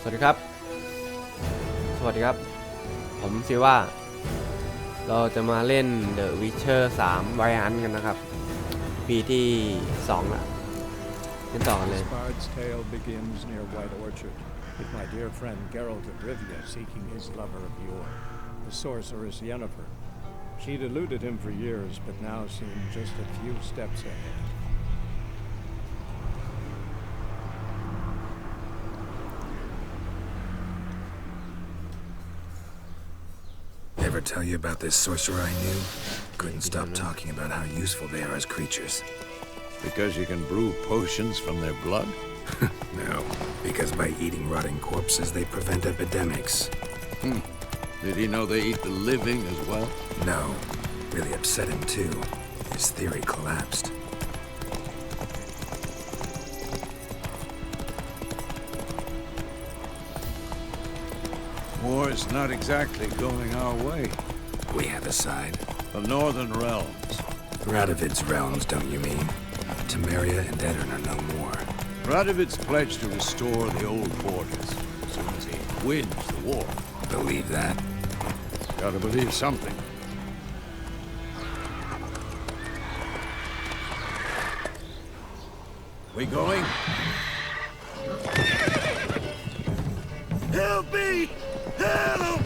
วัสดีครับผมซิว่าเราจะมาเล่น The Witcher 3 Variant กันนะครับปีที่2ละเล่นต่อกันเลย Bard's tale begins near White Orchard with my dear friend Geralt of Rivia seeking his lover of yore, the sorceress Yennefer. She'd eluded him for years, but now seemed just a few steps ahead. Ever tell you about this sorcerer I knew? Couldn't stop talking about how useful they are as creatures. Because you can brew potions from their blood? No, because by eating rotting corpses, they prevent epidemics. Did he know they eat the living as well? No, really upset him too. His theory collapsed. War's not exactly going our way. We have a side. The Northern Realms. Radovid's realms, don't you mean? Temeria and Edirn are no more. Radovid's pledged to restore the old borders as soon as he wins the war. Believe that? Gotta believe something. We going? Help me! Help!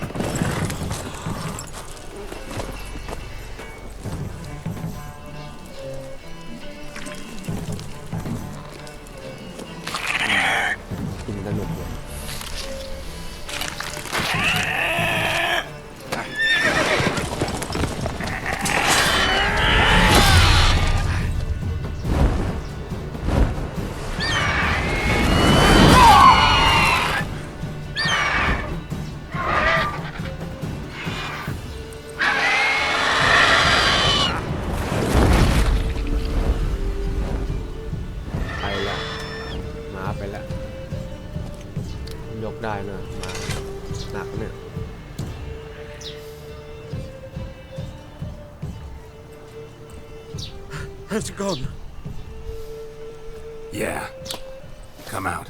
ยกได้นะมาหนักเนี่ย Has it gone? Yeah. Come out.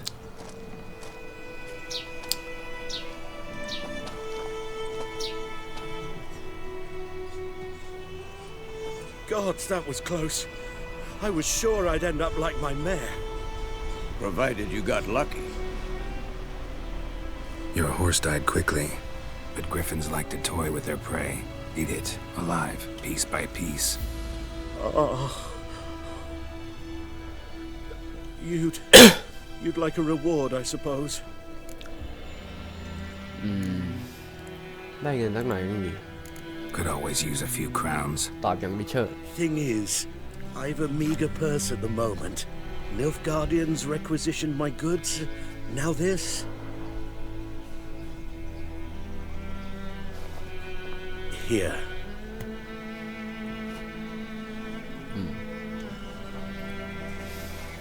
Gods, that was close. I was sure I'd end up like my mare. Provided you got lucky. Your horse died quickly, but griffins like to toy with their prey. Eat it, alive, piece by piece. Oh. You'd like a reward, I suppose. ได้เงินสักหน่อยนึงดิ Could always use a few crowns. ตอบอย่างมิเชอร์ Thing is, I've a meager purse at the moment. Nilfgaardians requisitioned my goods. Now this. Here.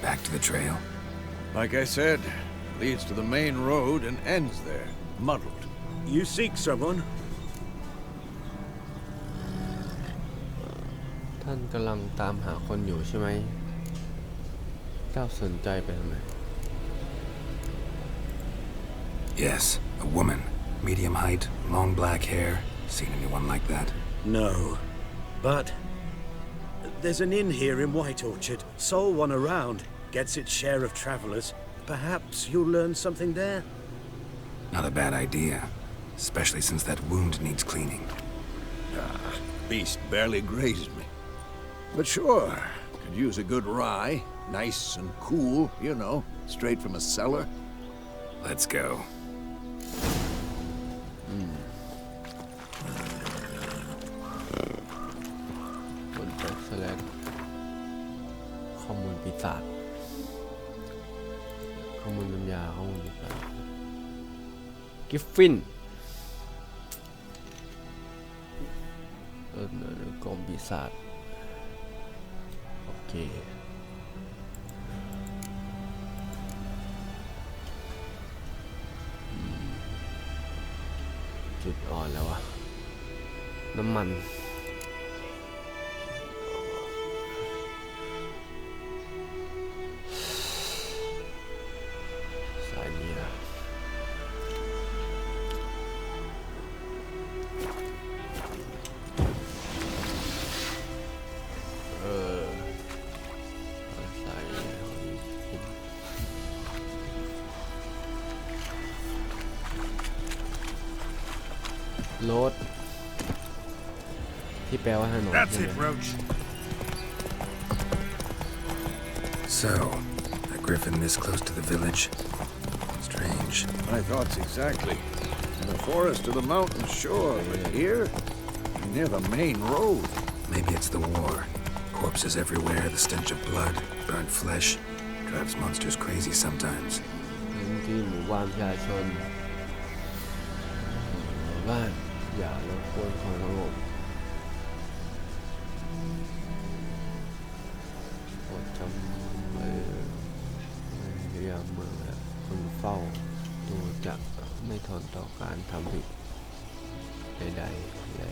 Back to the trail. Like I said, leads to the main road and ends there, muddled. You seek someone? ท่านกำลังตามหาคนอยู่ใช่ไหมเจ้าสนใจไปทำไม Yes, a woman. Medium height, long black hair. Seen anyone like that? No. But there's an inn here in White Orchard. Sole one around. Gets its share of travelers. Perhaps you'll learn something there? Not a bad idea. Especially since that wound needs cleaning. Beast barely grazed me. But sure, could use a good rye. Nice and cool, you know, straight from a cellar. Let's go. คนแจ็คสแลนข้อมูลปีศาจข้อมูลปัญญาข้อมูลปีศาจกิฟฟินกองปีศาจโอเคจุดอ่อนแล้ววะน้ำมัน สายนี้นะ โรดที่แปลว่าถนน That's ใช่ไหม it, Roach. So, a griffin this close to the village? Strange. My thoughts exactly. In the forest or the mountain, sure, but here? Near the main road. Maybe it's the war. Corpses everywhere, the stench of blood, burnt flesh. Drives monsters crazy sometimes. ที่หมู่บ้านประชาชนหมู่บ้านอย่ารบกวนความสงบโปรดจำไว้พยายามเมืองและคนเฝ้าตัวจะไม่ทนต่อการทำผิดใดๆและ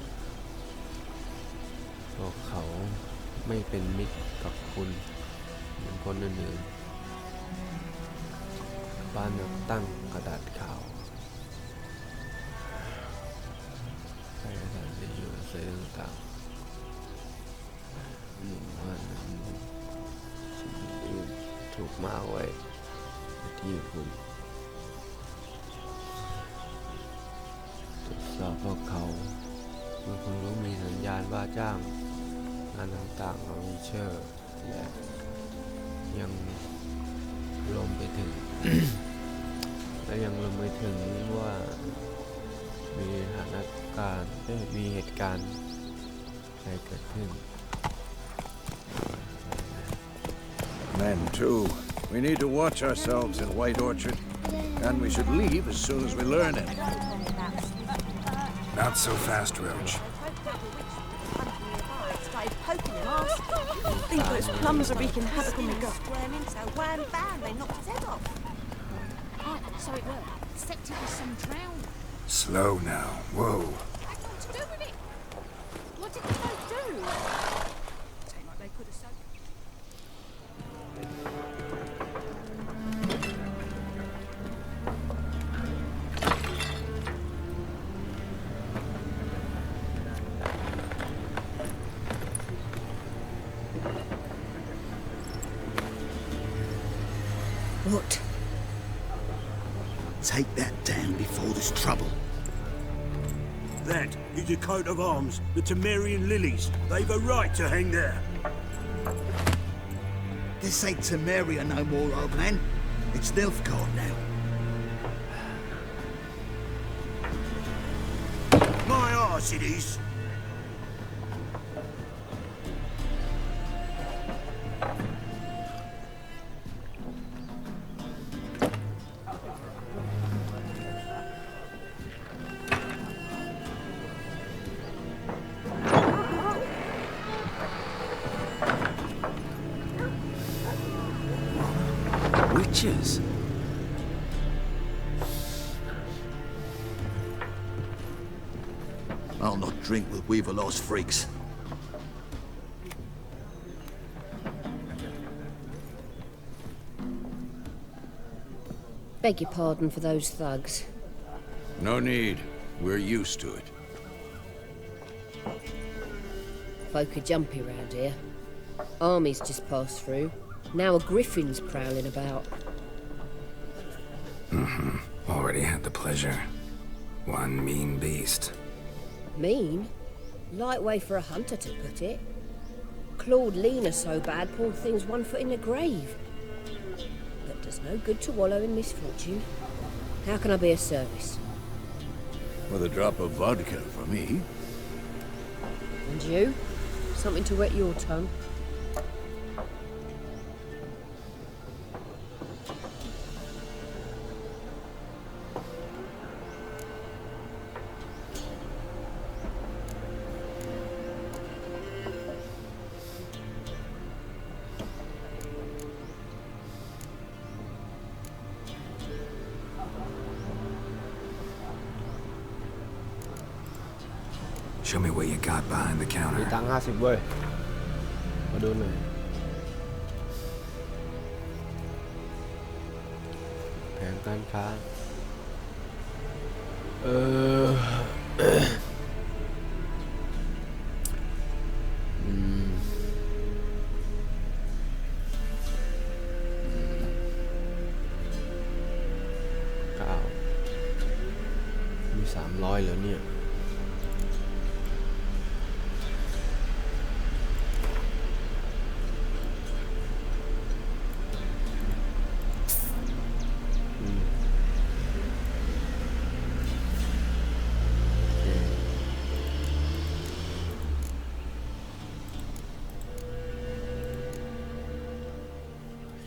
พวกเขาไม่เป็นมิตรกับคุณเหมือนคนอื่นๆบ้านตั้งกระดาษขาวใช้กระดาษที่อยู่ใส่ต่างๆหมู่บ้านนั้นสิ่งอื่นถูกมาไว้ที่คุณตรวจสอบพวกเขาคุณต้องมีสัญญาณว่าจ้างงานต่างๆของวิเชอร์และยังรวมไปถึง และยังรวมไปถึงว่ามีสถานการณ์มีเหตุการณ์อะไรเกิดขึ้น Men, too. We need to watch ourselves in White Orchard, and we should leave as soon as we learn it. Not so fast, Roach. Think those plums are wreaking havoc on my gut. So wham bam, they knocked his head off. Oh, so it worked. Except it was some drown. Slow now. Whoa. Had nothing to do with it. What did the boat do? Seemed like they could have saved. What? Take that down before there's trouble. That is a coat of arms, the Temerian lilies. They've a right to hang there. This ain't Temeria no more, old man. It's Nilfgaard now. My arse it is. Witches? I'll not drink with Weaverlaw's freaks. Beg your pardon for those thugs. No need. We're used to it. Folk are jumpy round here. Armies just passed through. Now a griffin's prowling about. Already had the pleasure. One mean beast. Mean? Light way for a hunter to put it. Clawed Lena so bad, poor thing's 1 foot in the grave. But does no good to wallow in misfortune. How can I be of service? With a drop of vodka for me. And you? Something to wet your tongue? Show me what you got behind the มี counter. ตังค์50เว้ยมาดูหน่อยแผนการค้า9มี300แล้วเนี่ย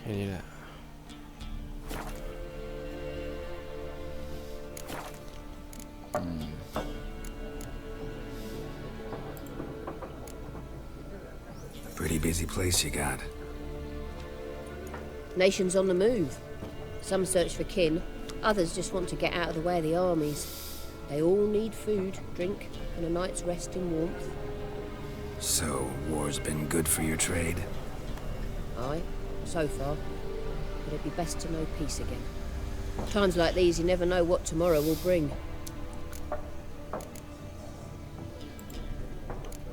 แค่นี้แหละ Pretty busy place you got. Nations on the move. Some search for kin, others just want to get out of the way of the armies. They all need food, drink, and a night's rest in warmth. So, war's been good for your trade? Aye, so far. But it'd be best to know peace again. Times like these, you never know what tomorrow will bring.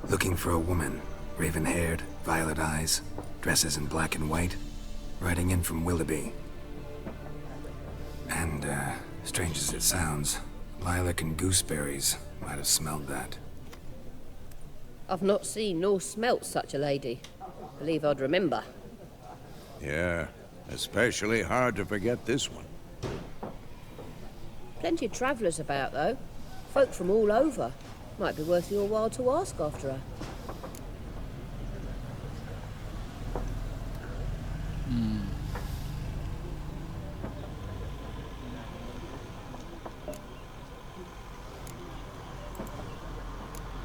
Looking for a woman. Raven-haired, violet eyes, dresses in black and white. Riding in from Willoughby. And, strange as it sounds, lilac and gooseberries might have smelled that. I've not seen nor smelt such a lady. Believe I'd remember. Yeah, especially hard to forget this one. Plenty of travellers about, though. Folk from all over. Might be worth your while to ask after her.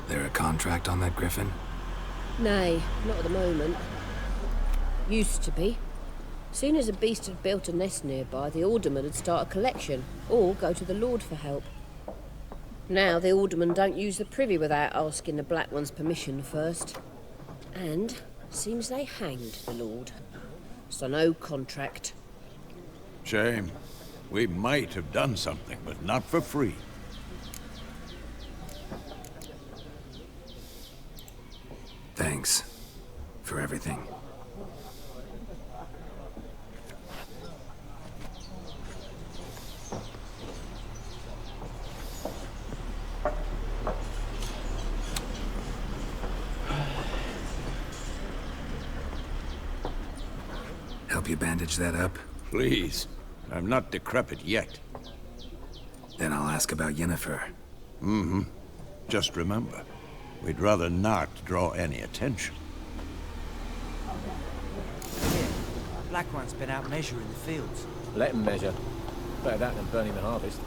There a contract on that griffin? Nay, not at the moment. Used to be. Soon as a beast had built a nest nearby, the alderman would start a collection, or go to the Lord for help. Now the aldermen don't use the privy without asking the Black One's permission first. And seems they hanged the Lord. So no contract. Shame. We might have done something, but not for free. Thanks. For everything. Help you bandage that up? Please. I'm not decrepit yet. Then I'll ask about Yennefer. Mm-hmm. Just remember, we'd rather not draw any attention. Here, Black One's been out measuring the fields. Let him measure. Better that than burning the harvest.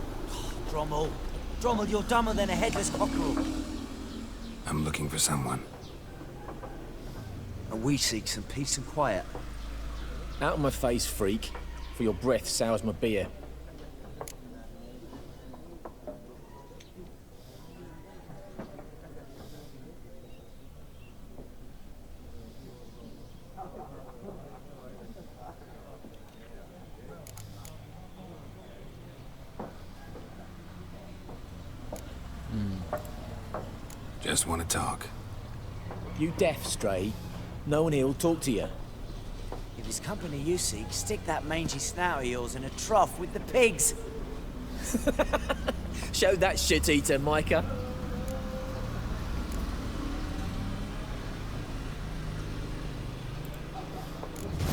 Drommel. Drommel, you're dumber than a headless cockerel. I'm looking for someone. And we seek some peace and quiet. Out of my face, freak. For your breath sours my beer. Just want to talk. You deaf, Stray? No one here'll talk to you. If it's company you seek, stick that mangy snout of yours in a trough with the pigs. Show that shit-eater, Micah.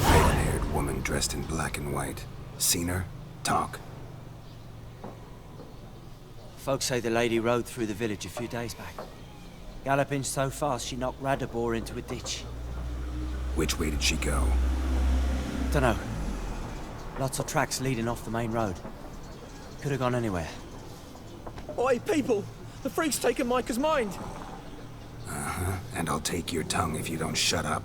Red-haired woman dressed in black and white. Seen her? Talk. Folks say the lady rode through the village a few days back. Galloping so fast she knocked Radabor into a ditch. Which way did she go? Dunno. Lots of tracks leading off the main road. Could have gone anywhere. Oi, people! The freak's taken Micah's mind! Uh-huh. And I'll take your tongue if you don't shut up.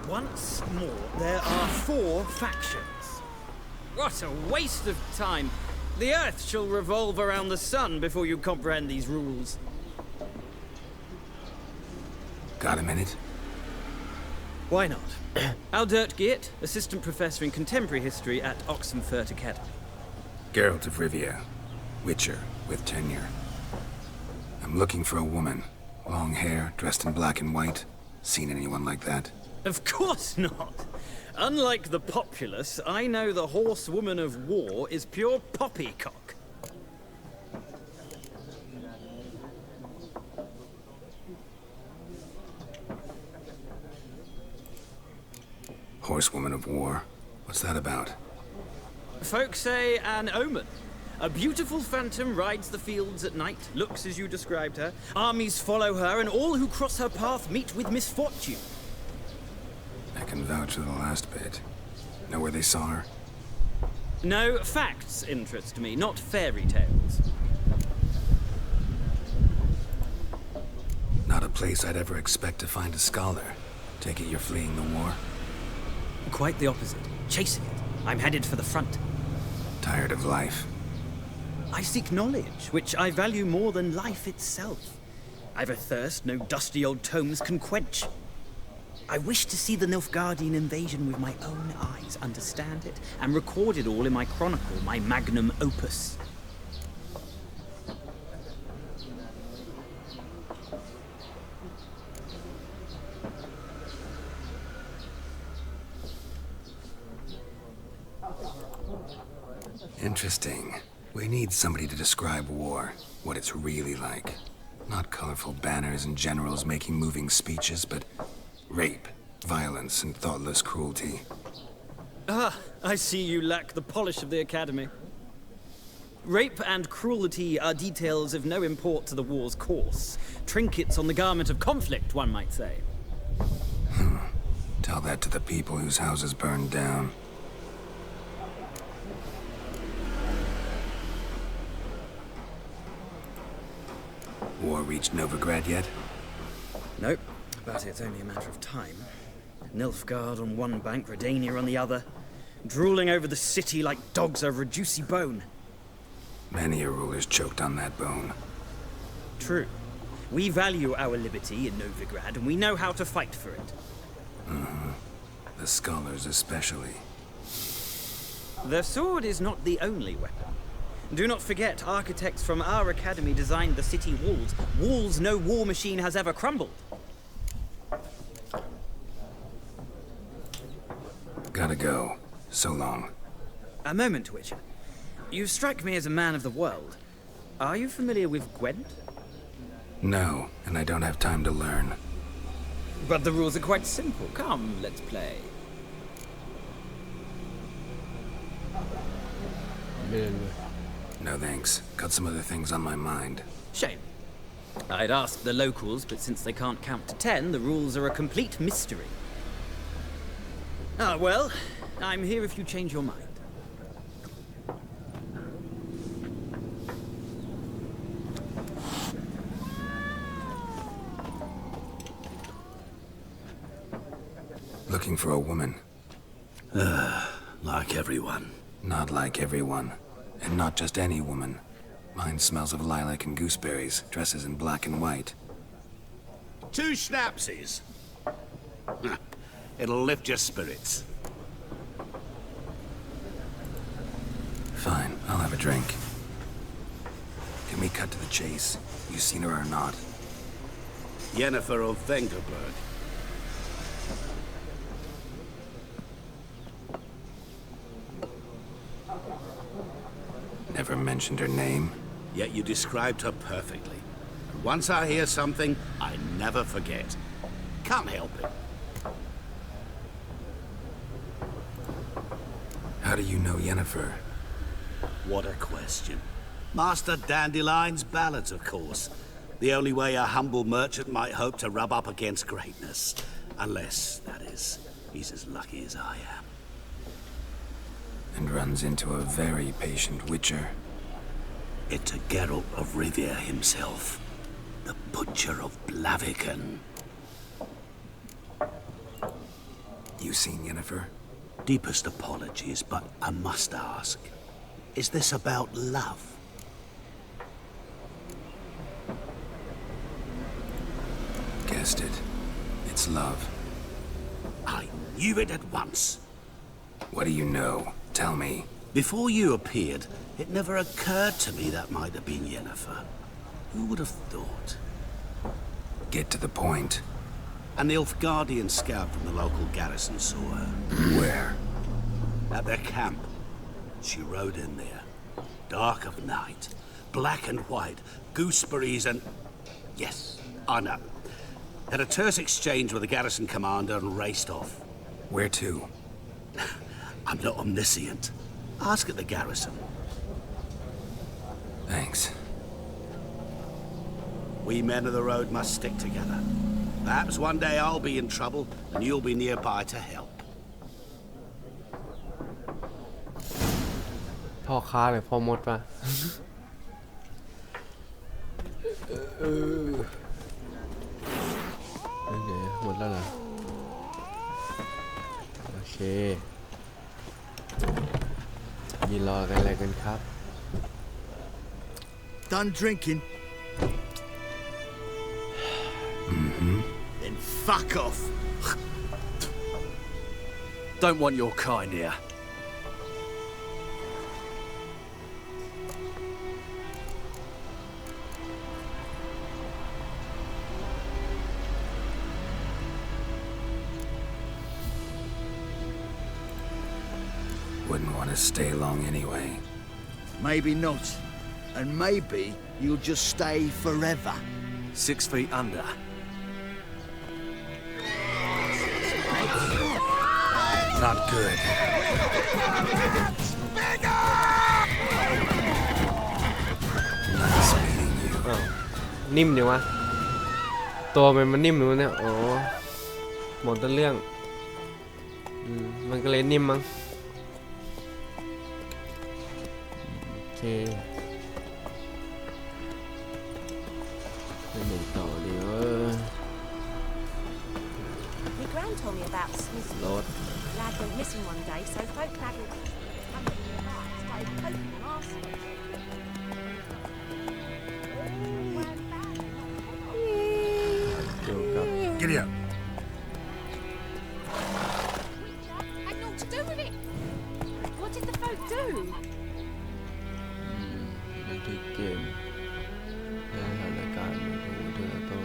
Once more, there are 4 factions. What a waste of time. The Earth shall revolve around the sun before you comprehend these rules. Got a minute? Why not? Aldert Geert, Assistant Professor in Contemporary History at Oxenfurt Academy. Geralt of Rivia. Witcher, with tenure. I'm looking for a woman. Long hair, dressed in black and white. Seen anyone like that? Of course not. Unlike the populace, I know the horsewoman of war is pure poppycock. Horsewoman of war. What's that about? Folk say an omen. A beautiful phantom rides the fields at night, looks as you described her. Armies follow her, and all who cross her path meet with misfortune. I can vouch for the last bit. Know where they saw her? No, facts interest me, not fairy tales. Not a place I'd ever expect to find a scholar. Take it you're fleeing the war? Quite the opposite. Chasing it. I'm headed for the front. Tired of life? I seek knowledge, which I value more than life itself. I've a thirst no dusty old tomes can quench. I wish to see the Nilfgaardian invasion with my own eyes, understand it, and record it all in my chronicle, my magnum opus. Interesting. We need somebody to describe war, what it's really like. Not colorful banners and generals making moving speeches, but rape, violence, and thoughtless cruelty. Ah, I see you lack the polish of the Academy. Rape and cruelty are details of no import to the war's course. Trinkets on the garment of conflict, one might say. Tell that to the people whose houses burned down. War reached Novigrad yet? Nope, but it's only a matter of time. Nilfgaard on one bank, Redania on the other, drooling over the city like dogs over a juicy bone. Many a ruler's choked on that bone. True. We value our liberty in Novigrad, and we know how to fight for it. The scholars especially. The sword is not the only weapon. Do not forget, architects from our academy designed the city walls. Walls no war machine has ever crumbled. Gotta go. So long. A moment, Witcher. You strike me as a man of the world. Are you familiar with Gwent? No, and I don't have time to learn. But the rules are quite simple. Come, let's play. No thanks. Got some other things on my mind. Shame. I'd ask the locals, but since they can't count to 10, the rules are a complete mystery. Ah, well, I'm here if you change your mind. Looking for a woman. Like everyone. Not like everyone. And not just any woman. Mine smells of lilac and gooseberries, dresses in black and white. 2 schnapsies. It'll lift your spirits. Fine, I'll have a drink. Can we cut to the chase? You seen her or not? Yennefer of Vengerberg. Never mentioned her name. Yet you described her perfectly. And once I hear something, I never forget. Can't help it. How do you know Yennefer? What a question. Master Dandelion's ballads, of course. The only way a humble merchant might hope to rub up against greatness. Unless, that is, he's as lucky as I am. And runs into a very patient witcher. It's a Geralt of Rivia himself. The Butcher of Blaviken. You seen Yennefer? Deepest apologies, but I must ask. Is this about love? Guessed it. It's love. I knew it at once. What do you know? Tell me. Before you appeared, it never occurred to me that might have been Yennefer. Who would have thought? Get to the point. An Nilfgaardian scout from the local garrison saw her. Where? At their camp. She rode in there. Dark of night. Black and white. Gooseberries and... Yes, I know. Had a terse exchange with the garrison commander and raced off. Where to? I'm not omniscient. Ask at the garrison. Thanks. We men of the road must stick together. Perhaps one day I'll be in trouble and you'll be nearby to help. พ่อค้าหรือพ่อมดปะ เป็นไงหมดแล้วเหรอโอเคยืนรอกันอะไรกันครับ Done drinking? Then fuck off. Don't want your kind here. Wouldn't want to stay long anyway. Maybe not. And maybe you'll just stay forever. 6 feet under. Not good. Nice meeting you. อ้าวนิ่มดีวะตัวมันนิ่มอยู่เนี่ยอ๋อหมดต้นเรื่องมันก็เลยนิ่มมั้งโอเคไปไหนต่อดีวะ My gran told me about Smith's Lord. Lad went missing one day, so folk paddled nearby, started poking and asking. Giddy up. Had naught to do with it. What did the folk do? บันทึกเกมและสถานการณ์ในทุกที่เราต้อง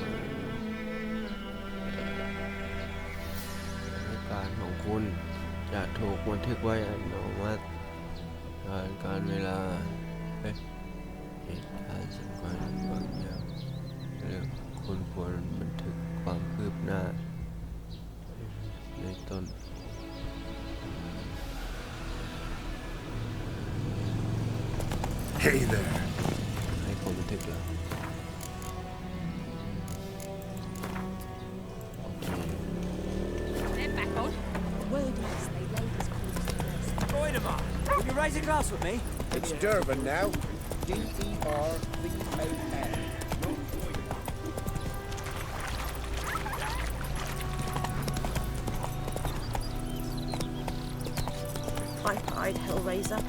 การของคุณจะถูกบันทึกไว้อัตโนมัติผ่านการเวลาเหตุการณ์สำคัญบางอย่างเรื่องคุณควรบันทึกความคืบหน้าในต้น Hey there. ให้ผมบันทึกแล้ว They're back on. Word is they laid his corpse first. Goidemar, will you raise a glass with me? It's Durban now. D-E-R-B-A-N. Pipe-eyed Hellraiser.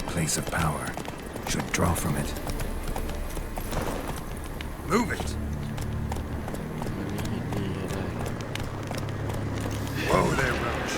Place of power. Should draw from it. Move it! Whoa there, Roach.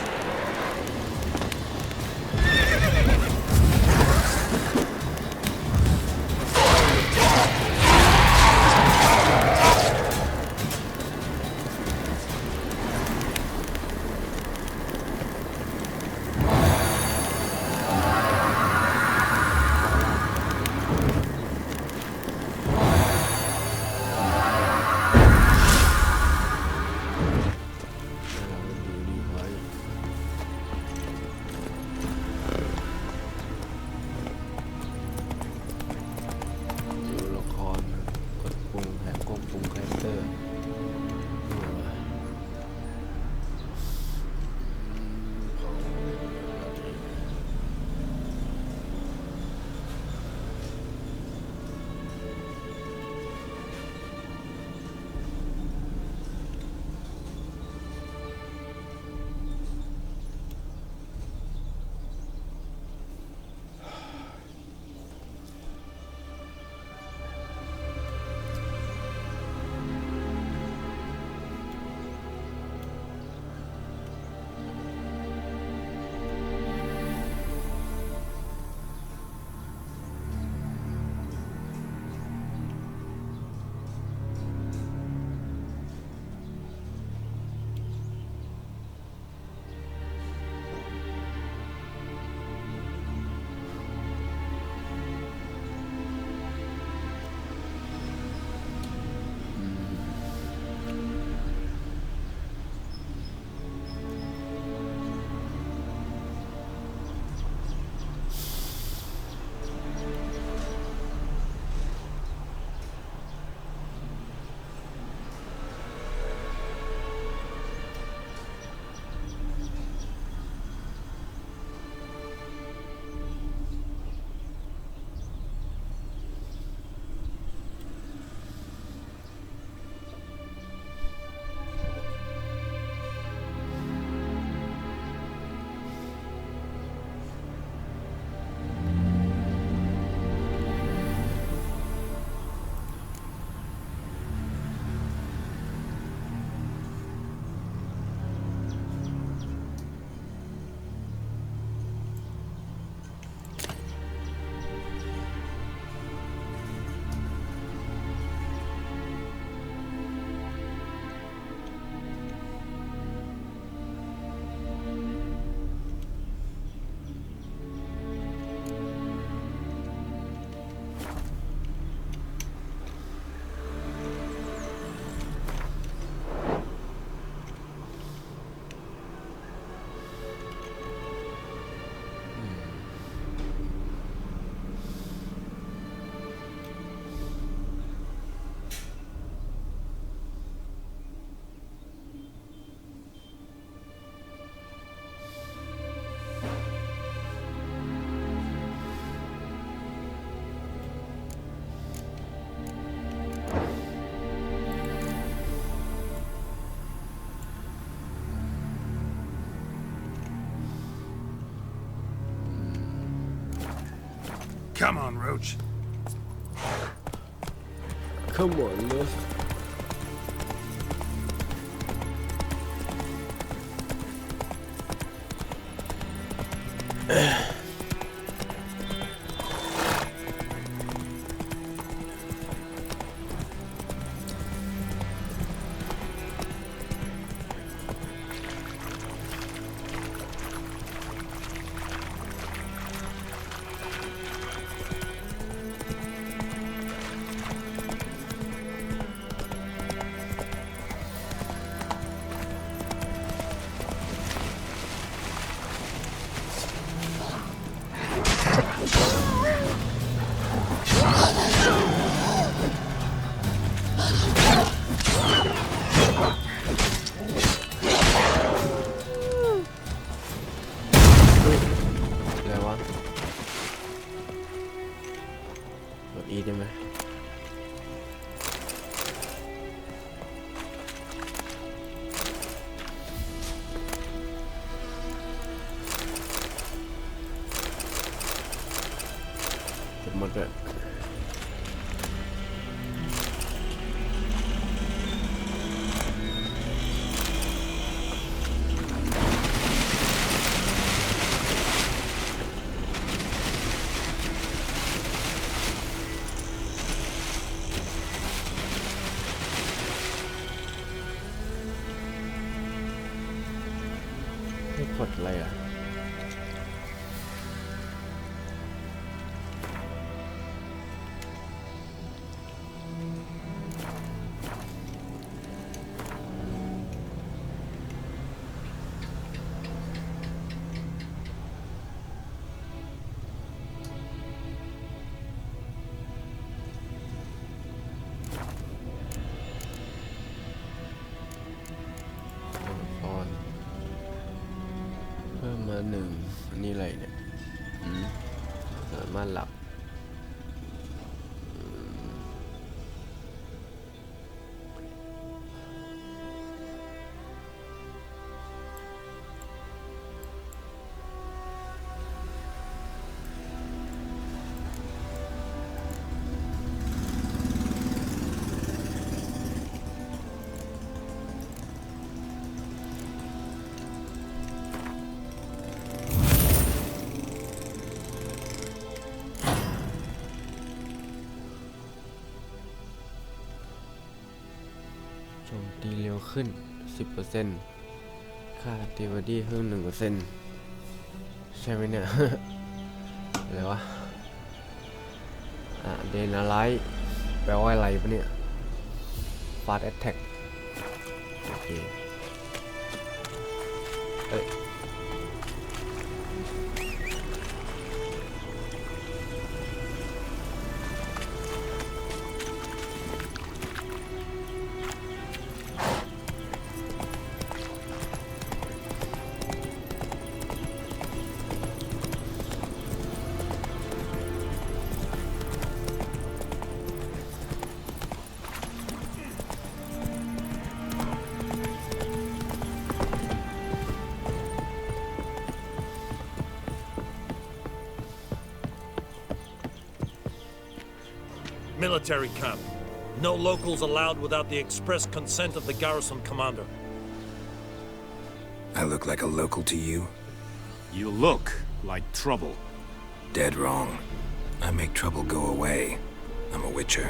Come on, Roach. Come on, Luz.อะไรวะกด E ได้ไหมกดหมดเลยไม่กดอะไรอ่ะเพิ่มมาหนึ่งอันนี้อะไรเนี่ยสามารถหลับโจมตีเร็วขึ้น 10% ค่าตีบอดี้เพิ่ม 1% ใช่ไหมเนี่ย อะไรวะเดนาไลท์แปลว่าอะไรปะเนี่ย ฟาสต์แอตแทกโอเคเอ้ยMilitary camp. No locals allowed without the express consent of the garrison commander. I look like a local to you? You look like trouble. Dead wrong. I make trouble go away. I'm a witcher.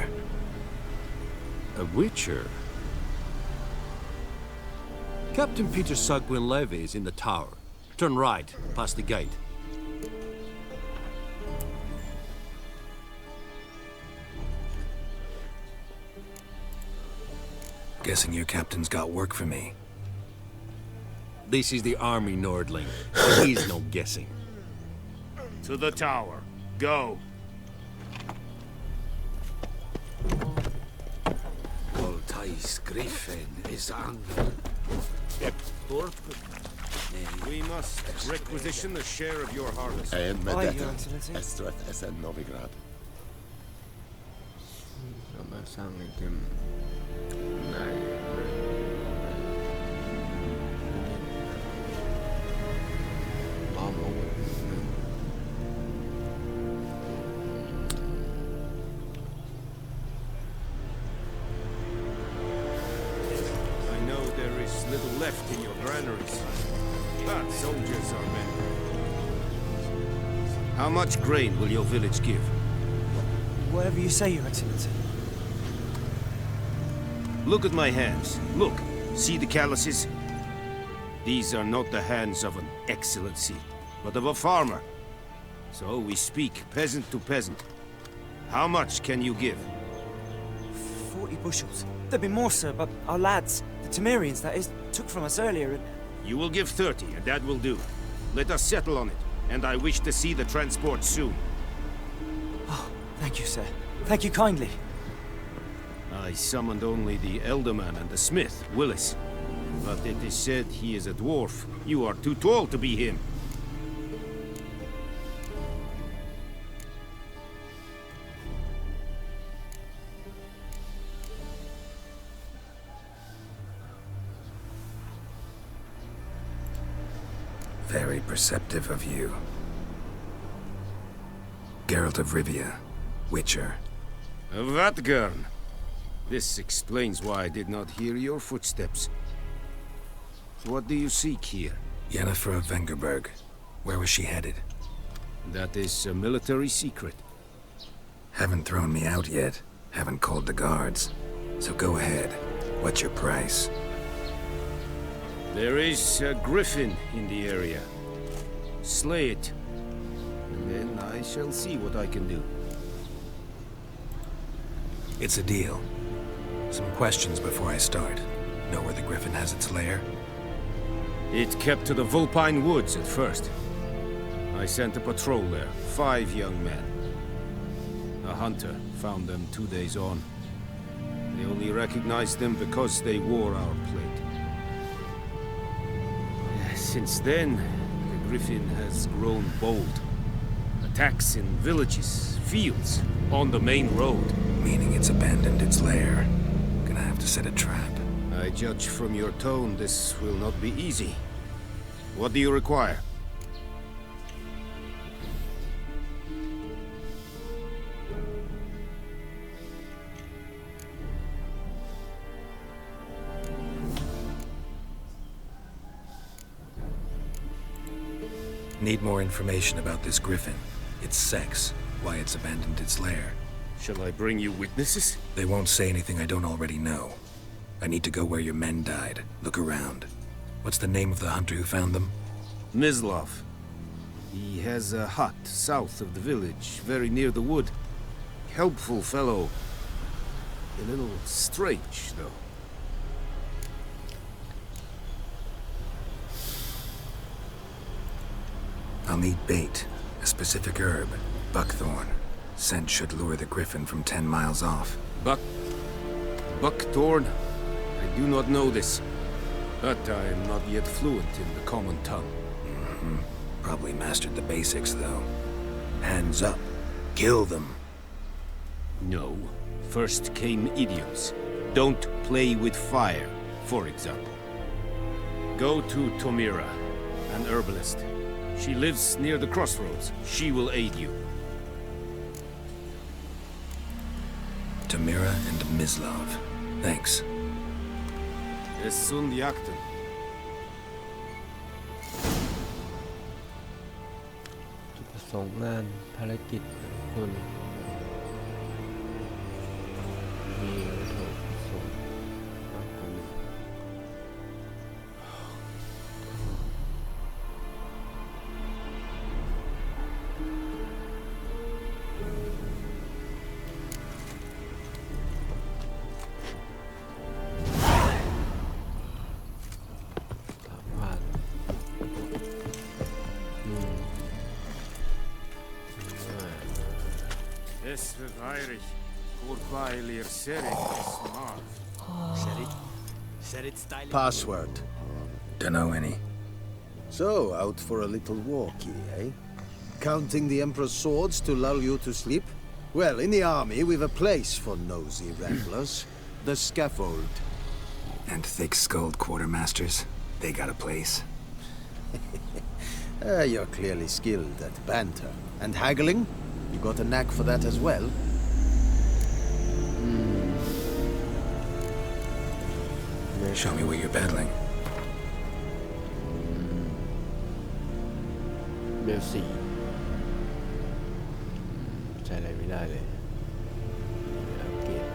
A witcher? Captain Peter Sagwin Levy is in the tower. Turn right, past the gate. Guessing your captain's got work for me. This is the army, Nordling. He's no guessing. To the tower. Go. Voltais Griffin is angry. We must requisition the share of your harvest. Novigrad เรามาสร้างไอเทมในล้อมอาวุธ How much grain will your village give? Whatever you say, Your Excellency. Look at my hands. Look. See the calluses? These are not the hands of an excellency, but of a farmer. So we speak peasant to peasant. How much can you give? 40 bushels. There'd be more, sir, but our lads, the Temerians, that is, took from us earlier and... You will give 30, and that will do. Let us settle on it, and I wish to see the transport soon. Oh, thank you, sir. Thank you kindly. I summoned only the Elderman and the smith, Willis. But it is said he is a dwarf. You are too tall to be him. Very perceptive of you. Geralt of Rivia, Witcher. Vatgern. This explains why I did not hear your footsteps. What do you seek here? Yennefer of Vengerberg. Where was she headed? That is a military secret. Haven't thrown me out yet. Haven't called the guards. So go ahead. What's your price? There is a griffin in the area. Slay it. And then I shall see what I can do. It's a deal. Some questions before I start. Know where the griffin has its lair? It kept to the Vulpine Woods at first. I sent a patrol there, 5 young men. A hunter found them 2 days on. They only recognized them because they wore our plate. Since then, the griffin has grown bold. Attacks in villages, fields, on the main road. Meaning it's abandoned its lair. Gonna have to set a trap. I judge from your tone this will not be easy. What do you require? Need more information about this griffin. Its sex, why it's abandoned its lair. Shall I bring you witnesses? They won't say anything I don't already know. I need to go where your men died. Look around. What's the name of the hunter who found them? Mislav. He has a hut south of the village, very near the wood. Helpful fellow. A little strange, though. I'll need bait. A specific herb. Buckthorn. Scent should lure the griffin from 10 miles off. Buckthorn? I do not know this. But I am not yet fluent in the common tongue. Probably mastered the basics, though. Hands up. Kill them. No. First came idioms. Don't play with fire, for example. Go to Tomira, an herbalist. She lives near the crossroads. She will aid you. Tamira and Mislav. Thanks. Es sunt jakten. จุดประสงค์งานภารกิจของคุณมีวัตถุประสงค์มากกว่านี้ Es verweirig. Voorbijleer Serik is maar. Password. Dunno any. So, out for a little walkie, eh? Counting the Emperor's swords to lull you to sleep? Well, in the army, we've a place for nosy ramblers. The scaffold. And thick-skulled quartermasters. They got a place. You're clearly skilled at banter. And haggling? You got a knack for that as well? Show me where you're battling. เบลสี่ ใช้อะไรไม่ได้เลยอัปเกรด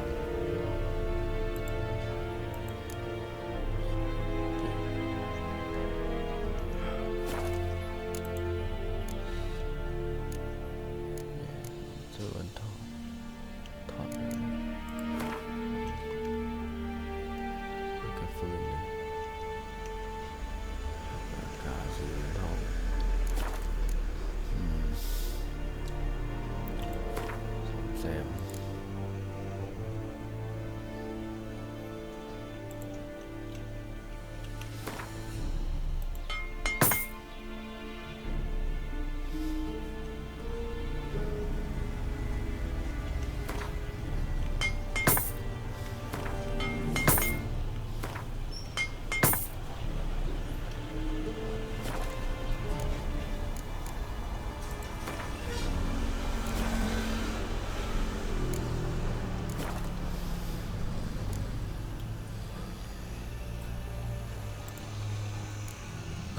ส่วนถอดกระฟืนกาสีทองแซม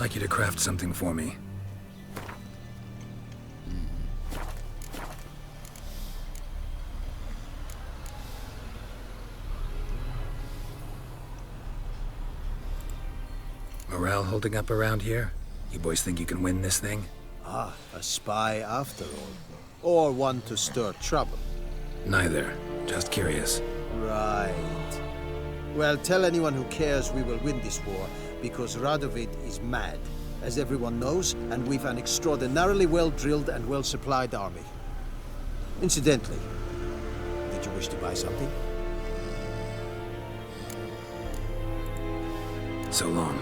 I'd like you to craft something for me. Morale holding up around here? You boys think you can win this thing? Ah, a spy after all. Or one to stir trouble. Neither. Just curious. Right. Well, tell anyone who cares we will win this war, because Radovid is mad, as everyone knows, and we've an extraordinarily well-drilled and well-supplied army. Incidentally, did you wish to buy something? So long.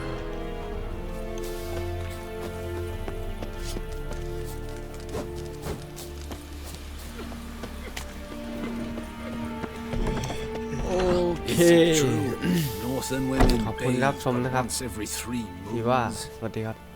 Okay. Northern women ขอบคุณรับชมนะครับ every 3 ที่ว่าสวัสดีครับ